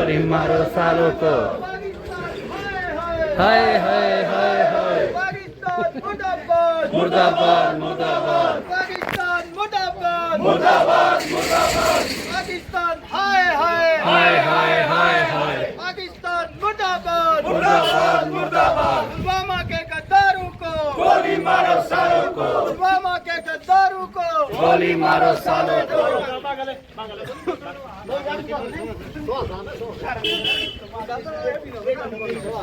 गोली मारो सालों को। हाय हाय हाय हाय। पाकिस्तान मुर्दाबाद मुर्दाबाद मुर्दाबाद पाकिस्तान मुर्दाबाद मुर्दाबाद मुर्दाबाद। पाकिस्तान हाय हाय हाय हाय हाय हाय। पाकिस्तान मुर्दाबाद मुर्दाबाद मुर्दाबाद। पुलवामा के गद्दारों को गोली मारो सालों को। पुलवामा के गद्दारों को गोली मारो सालों को।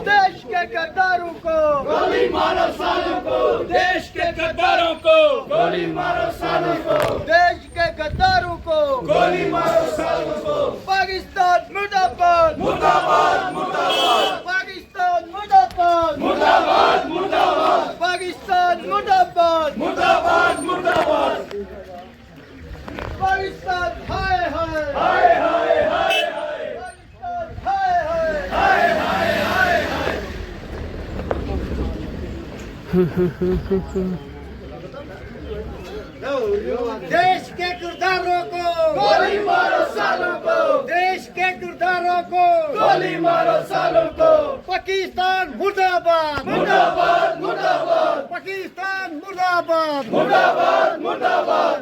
देश के गद्दारों को गोली मारो सालों को। देश के गद्दारों को गोली मारो सालों को। देश के गद्दारों को गोली मारो सालों को। पाकिस्तान मुर्दाबाद मुर्दाबाद मुर्दाबाद पाकिस्तान मुर्दाबाद मुर्दाबाद मुर्दाबाद पाकिस्तान मुर्दाबाद मुर्दाबाद मुर्दाबाद। पाकिस्तान हाय हाय हाय हाय हाय हाय। पाकिस्तान हाय हाय हाय हाय हाय हाय। देश के किरदारों को गोली मारो सालों को। देश के किरदारों को गोली मारो सालों को। पाकिस्तान मुर्दाबाद मुर्दाबाद मुर्दाबाद पाकिस्तान मुर्दाबाद मुर्दाबाद मुर्दाबाद।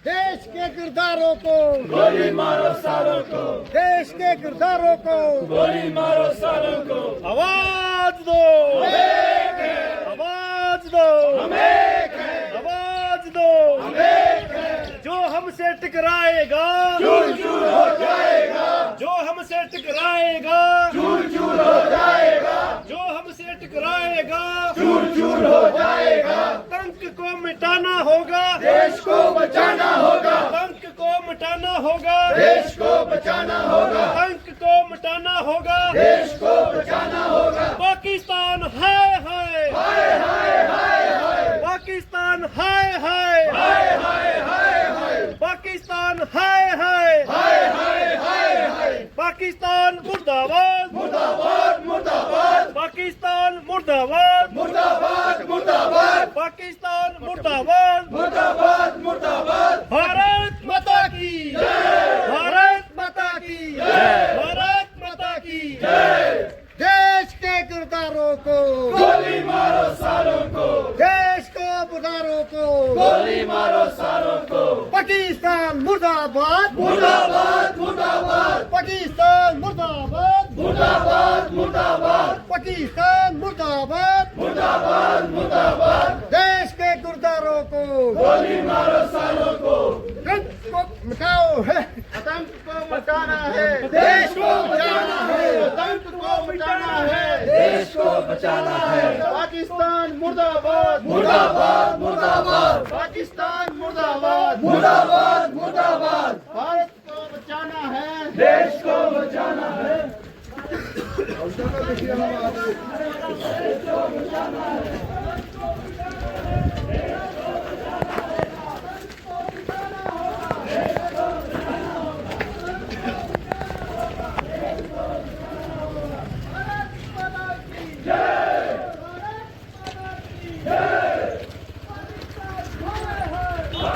देश के किरदारों को गोली मारो सालों को। देश के किरदारों को गोली मारो सालों को। आवाज दो आवाज दो आवाज दो जो हमसे टकराएगा चूर चूर हो जाएगा। जो हमसे टकराएगा चूर चूर हो जाएगा। जो हमसे टकराएगा चूर चूर हो जाएगा। आतंक को मिटाना होगा देश को बचाना होगा। आतंक को मिटाना होगा देश को बचाना होगा। आतंक को मिटाना होगा देश को बचाना होगा। पाकिस्तान हाय हाय हाय हाय हाय हाय। पाकिस्तान हाय हाय हाय हाय हाय हाय। पाकिस्तान हाय हाय हाय हाय हाय हाय। पाकिस्तान मुर्दाबाद मुर्दाबाद मुर्दाबाद पाकिस्तान मुर्दाबाद मुर्दाबाद मुर्दाबाद पाकिस्तान मुर्दाबाद मुर्दाबाद मुर्दाबाद। भारत माता की भारत माता की भारत माता की देश के किरदारों को गोली मारो सालों को। देश को किरदारों को गोली मारो सालों को। पाकिस्तान मुर्दाबाद मुर्दाबाद मुर्दाबाद पाकिस्तान मुर्दाबाद मुर्दाबाद मुर्दाबाद पाकिस्तान मुर्दाबाद मुर्दाबाद मुर्दाबाद। देश के किरदारों को गोली मारो सालों को। आतंक को मिटाओ है आतंक को मिटाना है देश को बचाना है आतंक को मिटाना है देश को बचाना है। पाकिस्तान मुर्दाबाद मुर्दाबाद मुर्दाबाद पाकिस्तान मुर्दाबाद मुर्दाबाद मुर्दाबाद। भारत को बचाना है देश को बचाना है।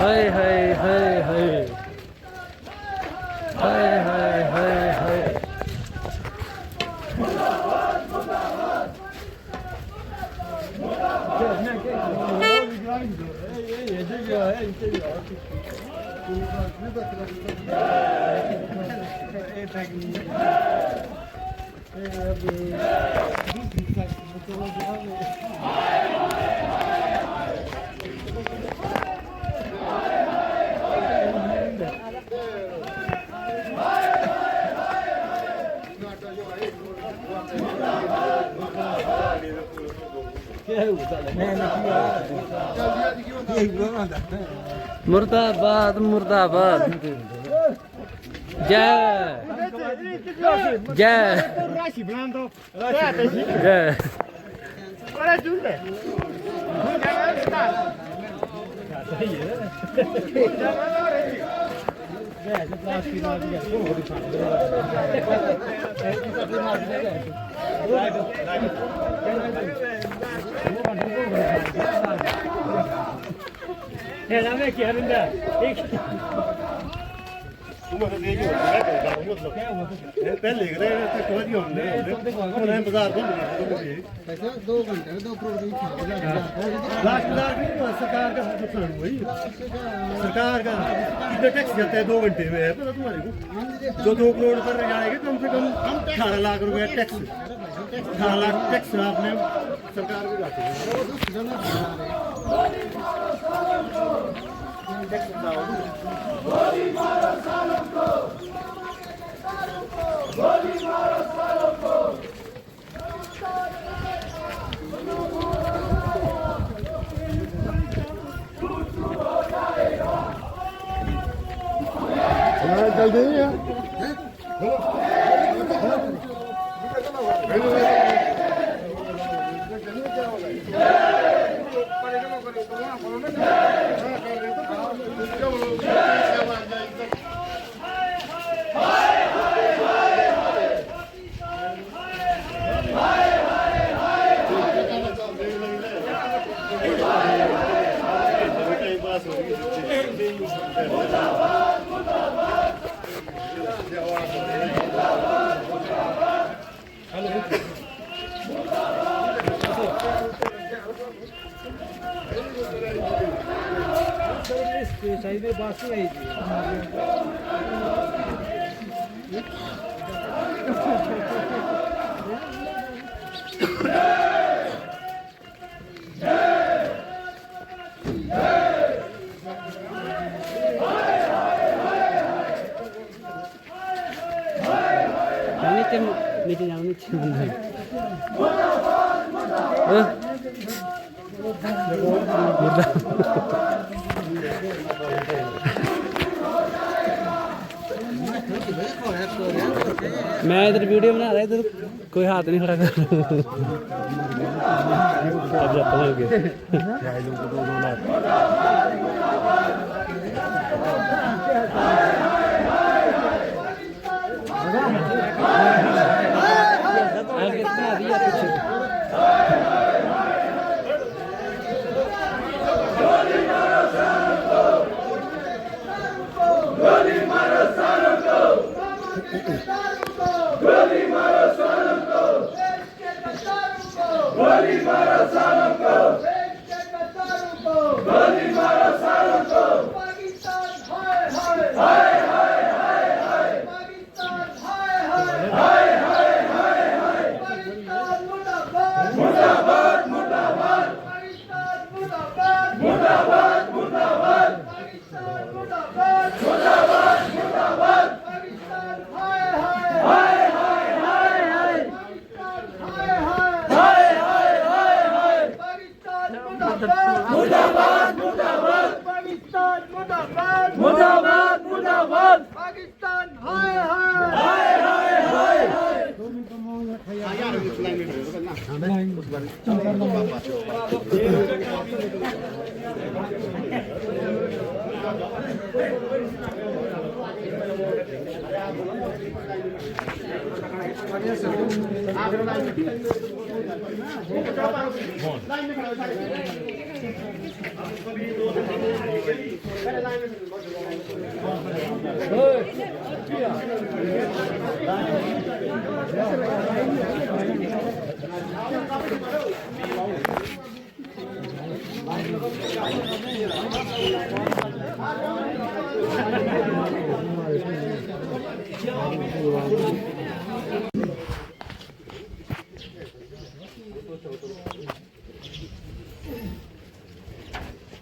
हाय हाय हाय हाय हाय हाय हाय हाय। मुर्दाबाद मुर्दाबाद। जय जय जय। तुम्हारे दे जो मतलब पहले रहे थे तो दियो हमने बाजार बंद कर दिए 2 घंटे 2 करोड़ लास्ट बाजार की सरकार का नुकसान हुई सरकार का कितने टैक्स जाते हैं 2 घंटे में है पता तुम्हारे को जो 2 करोड़ पर जाएंगे कम से कम 18 लाख रुपए टैक्स 18 लाख टैक्स आपने सरकार को जाते हैं जल्दी चाहिए बात नहीं नीचे जाओ नीचे मैं इधर वीडियो बना रहा इधर कोई हाथ नहीं खड़ा कर अब जाता है कितना दिया पीछे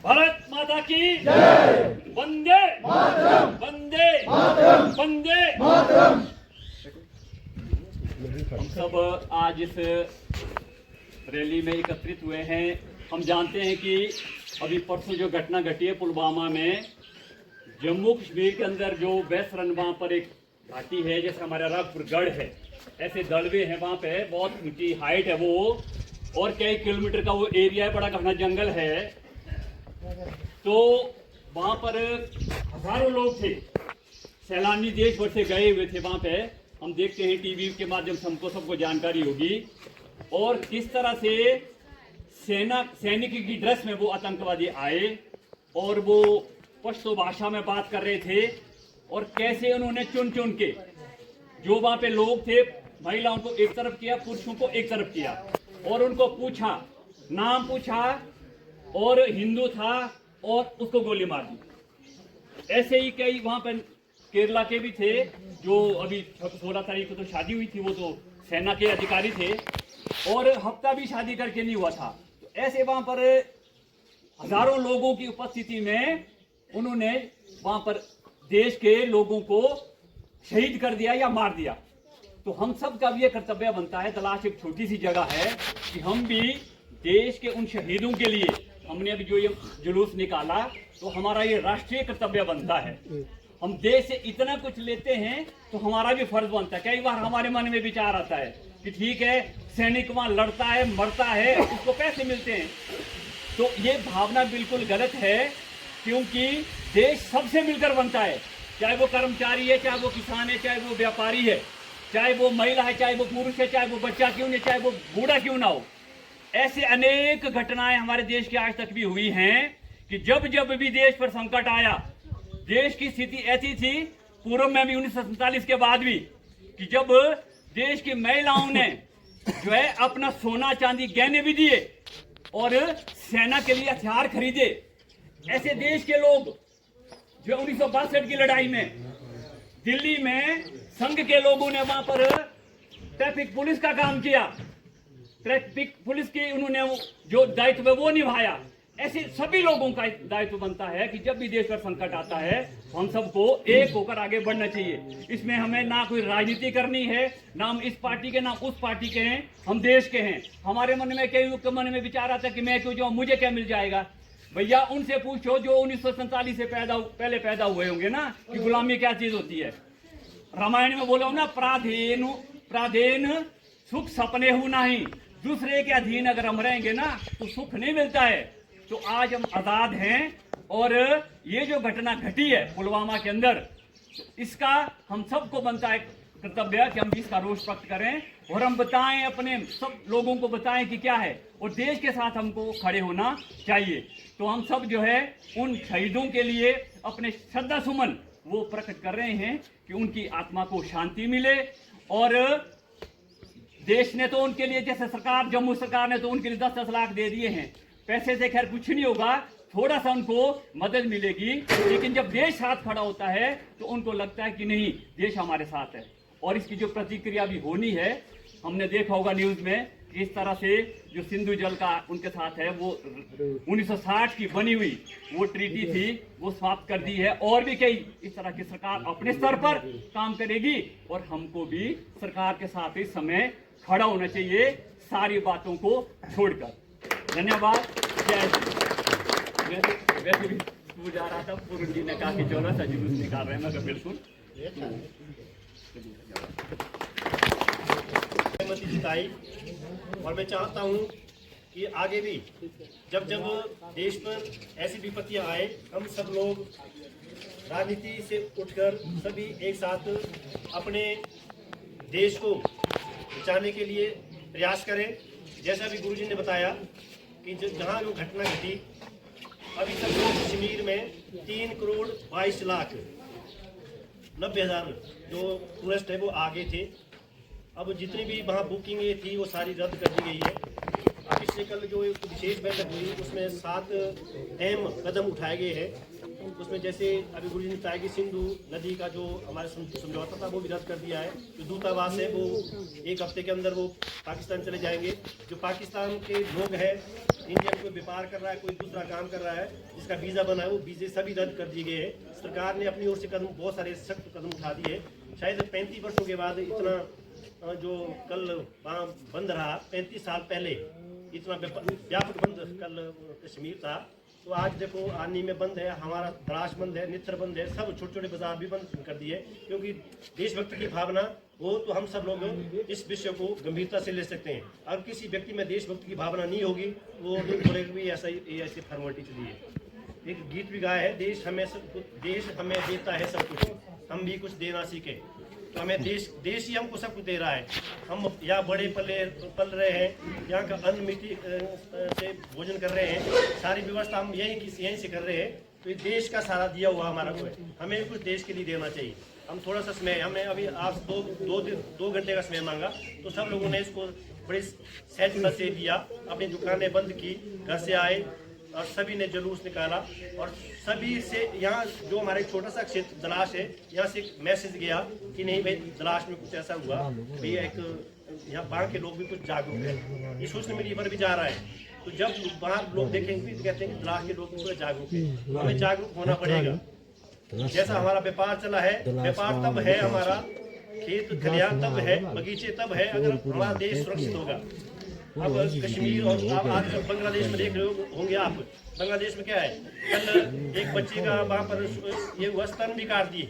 भारत माता की जय। वंदे मातरम, वंदे मातरम, वंदे मातरम। हम सब आज इस रैली में एकत्रित हुए हैं। हम जानते हैं कि अभी परसों जो घटना घटी है पुलवामा में, जम्मू कश्मीर के अंदर जो बेस रन वहाँ पर एक घाटी है, जैसे हमारा राघपुर गढ़ है, ऐसे दलवे हैं वहाँ पे, बहुत ऊंची हाइट है वो, और कई किलोमीटर का वो एरिया है, बड़ा घना जंगल है। तो वहाँ पर हजारों लोग थे, सैलानी देश भर से गए हुए थे वहाँ पे। हम देखते हैं टीवी के माध्यम से, हमको सबको जानकारी होगी। और किस तरह से सैनिक की ड्रेस में वो आतंकवादी आए और वो पश्तो भाषा में बात कर रहे थे और कैसे उन्होंने चुन चुन के जो वहां पे लोग थे, महिलाओं को एक तरफ किया, पुरुषों को एक तरफ किया, और उनको पूछा, नाम पूछा, और हिंदू था और उसको गोली मार दी। ऐसे ही कई वहां पर केरला के भी थे, जो अभी 16 तारीख को तो शादी हुई थी, वो तो सेना के अधिकारी थे, और हफ्ता भी शादी करके नहीं हुआ था। तो ऐसे वहां पर हजारों लोगों की उपस्थिति में उन्होंने वहां पर देश के लोगों को शहीद कर दिया या मार दिया। तो हम सब का भी ये कर्तव्य बनता है, तलाश एक छोटी सी जगह है, कि हम भी देश के उन शहीदों के लिए, हमने अभी जो ये जुलूस निकाला, तो हमारा ये राष्ट्रीय कर्तव्य बनता है। हम देश से इतना कुछ लेते हैं तो हमारा भी फर्ज बनता है। कई बार हमारे मन में विचार आता है कि ठीक है, सैनिक वहां लड़ता है, मरता है, उसको पैसे मिलते हैं, तो ये भावना बिल्कुल गलत है, क्योंकि देश सबसे मिलकर बनता है। चाहे वो कर्मचारी है, चाहे वो किसान है, चाहे वो व्यापारी है, चाहे वो महिला है, चाहे वो पुरुष है, चाहे वो बच्चा क्यों नहीं, चाहे वो बूढ़ा क्यों ना हो। ऐसे अनेक घटनाएं हमारे देश की आज तक भी हुई हैं कि जब जब भी देश पर संकट आया, देश की स्थिति ऐसी थी, पूर्व में भी 1947 के बाद भी, कि जब देश की महिलाओं ने जो है अपना सोना चांदी गहने भी दिए और सेना के लिए हथियार खरीदे। ऐसे देश के लोग जो 1962 की लड़ाई में दिल्ली में संघ के लोगों ने वहां पर ट्रैफिक पुलिस का काम किया, ट्रैफिक पुलिस की उन्होंने जो दायित्व है वो निभाया। ऐसे सभी लोगों का दायित्व बनता है कि जब भी देश पर संकट आता है, हम सबको एक होकर आगे बढ़ना चाहिए। इसमें हमें ना कोई राजनीति करनी है, ना हम इस पार्टी के ना उस पार्टी के हैं, हम देश के हैं। हमारे मन में कई के मन में विचार आता है कि मैं क्यों जाऊं, मुझे क्या मिल जाएगा। भैया उनसे पूछो जो 1947 से पहले पैदा हुए होंगे ना, कि गुलामी क्या चीज होती है। रामायण में बोला ना, प्राधेन सुख सपने हूं नहीं, दूसरे के अधीन अगर हम रहेंगे ना तो सुख नहीं मिलता है। तो आज हम आजाद हैं, और ये जो घटना घटी है पुलवामा के अंदर, तो इसका हम सबको बनता है कर्तव्य कि हम इसका रोष व्यक्त करें, और हम बताएं, अपने सब लोगों को बताएं कि क्या है, और देश के साथ हमको खड़े होना चाहिए। तो हम सब जो है उन शहीदों के लिए अपने श्रद्धा सुमन वो प्रकट कर रहे हैं कि उनकी आत्मा को शांति मिले। और देश ने तो उनके लिए, जैसे सरकार, जम्मू सरकार ने तो उनके लिए 10-10 लाख दे दिए हैं। पैसे से खैर कुछ नहीं होगा, थोड़ा सा उनको मदद मिलेगी, लेकिन जब देश साथ खड़ा होता है तो उनको लगता है कि नहीं, देश हमारे साथ है। और इसकी जो प्रतिक्रिया भी होनी है, हमने देखा होगा न्यूज में कि इस तरह से जो सिंधु जल का उनके साथ है, वो 1960 की बनी हुई वो ट्रीटी थी, वो समाप्त कर दी है। और भी कई इस तरह की सरकार अपने स्तर पर काम करेगी, और हमको भी सरकार के साथ इस समय खड़ा होना चाहिए, सारी बातों को छोड़कर। धन्यवाद। जय हिंद। वैसे भी स्कूल जा रहा था, पूर्ण जी ने कहा कि चलो सा जुलूस निकाल रहे हैं, मैं बिल्कुल सहमति जिताई। और मैं चाहता हूं कि आगे भी जब जब देश पर ऐसी विपत्तियां आए, हम सब लोग राजनीति से उठकर सभी एक साथ अपने देश को बचाने के लिए प्रयास करें। जैसा भी गुरुजी ने बताया कि जहाँ जो घटना घटी, अभी तक कश्मीर में 3,22,90,000 जो टूरिस्ट है वो आगे थे। अब जितनी भी वहाँ बुकिंगें थी वो सारी रद्द कर दी गई है। अब इससे कल जो एक विशेष बैठक हुई, उसमें 7 अहम कदम उठाए गए हैं। उसमें जैसे अभी गुरुजी ने बताया कि सिंधु नदी का जो हमारे समझौता था वो भी रद्द कर दिया है। जो दूतावास है वो 1 हफ्ते के अंदर वो पाकिस्तान चले जाएंगे। जो पाकिस्तान के लोग हैं, इंडियन कोई व्यापार कर रहा है, कोई दूसरा काम कर रहा है, जिसका वीज़ा बना है, वो वीज़े सभी रद्द कर दिए गए हैं। सरकार ने अपनी ओर से कदम, बहुत सारे सख्त कदम उठा दिए। शायद 35 वर्षों के बाद इतना जो कल वहाँ बंद रहा, 35 साल पहले इतना व्यापक बंद कल कश्मीर था, तो आज देखो आनी में बंद है, हमारा तलाश बंद है, नित्तर बंद है, सब छोटे छोटे बाजार भी बंद कर दिए। क्योंकि देशभक्ति की भावना हो तो हम सब लोग इस विषय को गंभीरता से ले सकते हैं। अगर किसी व्यक्ति में देशभक्ति की भावना नहीं होगी, वो बोलेगा भी ऐसी फॉर्मेलिटी चली है। एक गीत भी गाया है, देश हमें देता है सब कुछ, हम भी कुछ देना सीखें। तो हमें देश ही हमको सब कुछ दे रहा है। हम यहाँ बड़े पल रहे हैं, यहाँ का अन्न मिट्टी से भोजन कर रहे हैं, सारी व्यवस्था हम यहीं से कर रहे हैं। तो ये देश का सारा दिया हुआ हमारा को है, हमें कुछ देश के लिए देना चाहिए। हम थोड़ा सा समय, हमने अभी आज 2 घंटे का समय मांगा, तो सब लोगों ने इसको बड़े सहजता से दिया, अपनी दुकानें बंद की, घर से आए और सभी ने जुलूस निकाला। और सभी से यहाँ जो हमारे छोटा सा क्षेत्र दलाश है, यहाँ से एक मैसेज गया कि नहीं भाई दलाश में कुछ ऐसा हुआ, भाई एक यहाँ बाहर के लोग भी कुछ जागरूक है, ये सोशल मीडिया पर भी जा रहा है। तो जब बाहर लोग देखेंगे तो कहते हैं कि दलाश के लोग पूरे जागरूक हैं, हमें जागरूक होना पड़ेगा। जैसा हमारा व्यापार चला है, व्यापार तब है हमारा, खेत खलियान तब है, बगीचे तब है अगर हमारा देश सुरक्षित होगा। अब कश्मीर और आप आज बांग्लादेश में देख रहे होंगे आप, बांग्लादेश में क्या है, कल एक बच्चे का वहाँ पर ये हुआ, स्तन भी काट दिए,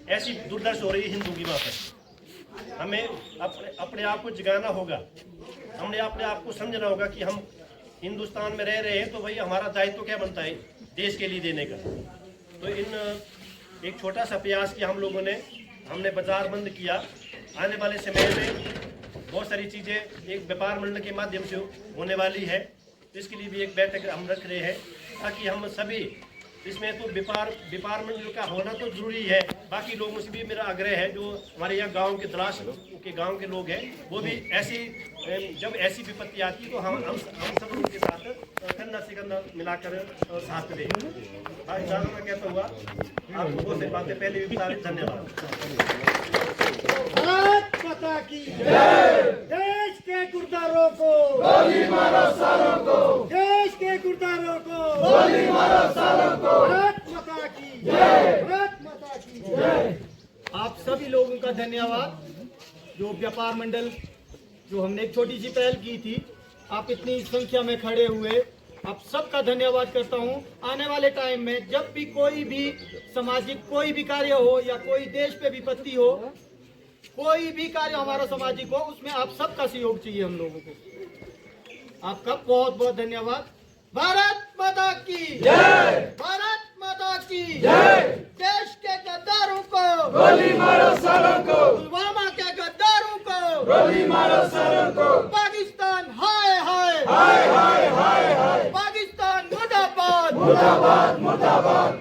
ऐसी दुर्दशा हो रही है हिंदू की वहाँ पर। हमें अपने आप को जगाना होगा, हमने अपने आप को समझना होगा कि हम हिंदुस्तान में रह रहे हैं, तो भाई हमारा दायित्व क्या बनता है देश के लिए देने का। तो इन एक छोटा सा प्रयास किया हम लोगों ने, हमने बाजार बंद किया। आने वाले समय में बहुत सारी चीज़ें एक व्यापार मंडल के माध्यम से होने वाली है, तो इसके लिए भी एक बैठक हम रख रहे हैं, ताकि हम सभी इसमें तो व्यापार मंडल का होना तो जरूरी है। बाकी लोगों से भी मेरा आग्रह है, जो हमारे यहाँ गांव के दलाश के गांव के लोग हैं, वो भी जब ऐसी विपत्ति आती है तो हम सब लोगों के साथ कंधा से कंधा मिलाकर साथ दें। आज ज़्यादा मैं कहता हुआ आप लोगों से बातें पहले भी बता रहे। धन्यवाद। भारत माता की जय। देश के गुरदारों को गोली मारो सालों को, देश के गुरदारों को गोली मारो सालों को। भारत माता की जय, भारत माता की जय। आप सभी लोगों का धन्यवाद, जो व्यापार मंडल जो हमने एक छोटी सी पहल की थी, आप इतनी संख्या में खड़े हुए, आप सबका धन्यवाद करता हूं। आने वाले टाइम में जब भी कोई भी सामाजिक कोई भी कार्य हो या कोई देश पे विपत्ति हो, कोई भी कार्य हमारा सामाजिक हो, उसमें आप सबका सहयोग चाहिए हम लोगों को। आपका बहुत बहुत धन्यवाद। भारत माता की जय, भारत माता की जय। देश के गद्दारों को गोली मारो सालों को, पुलवामा के गद्दारों को गोली मारो सालों को। पाकिस्तान हाय हाय हाय हाय हाय हाय, पाकिस्तान मुर्दाबाद मुर्दाबाद मुर्दाबाद।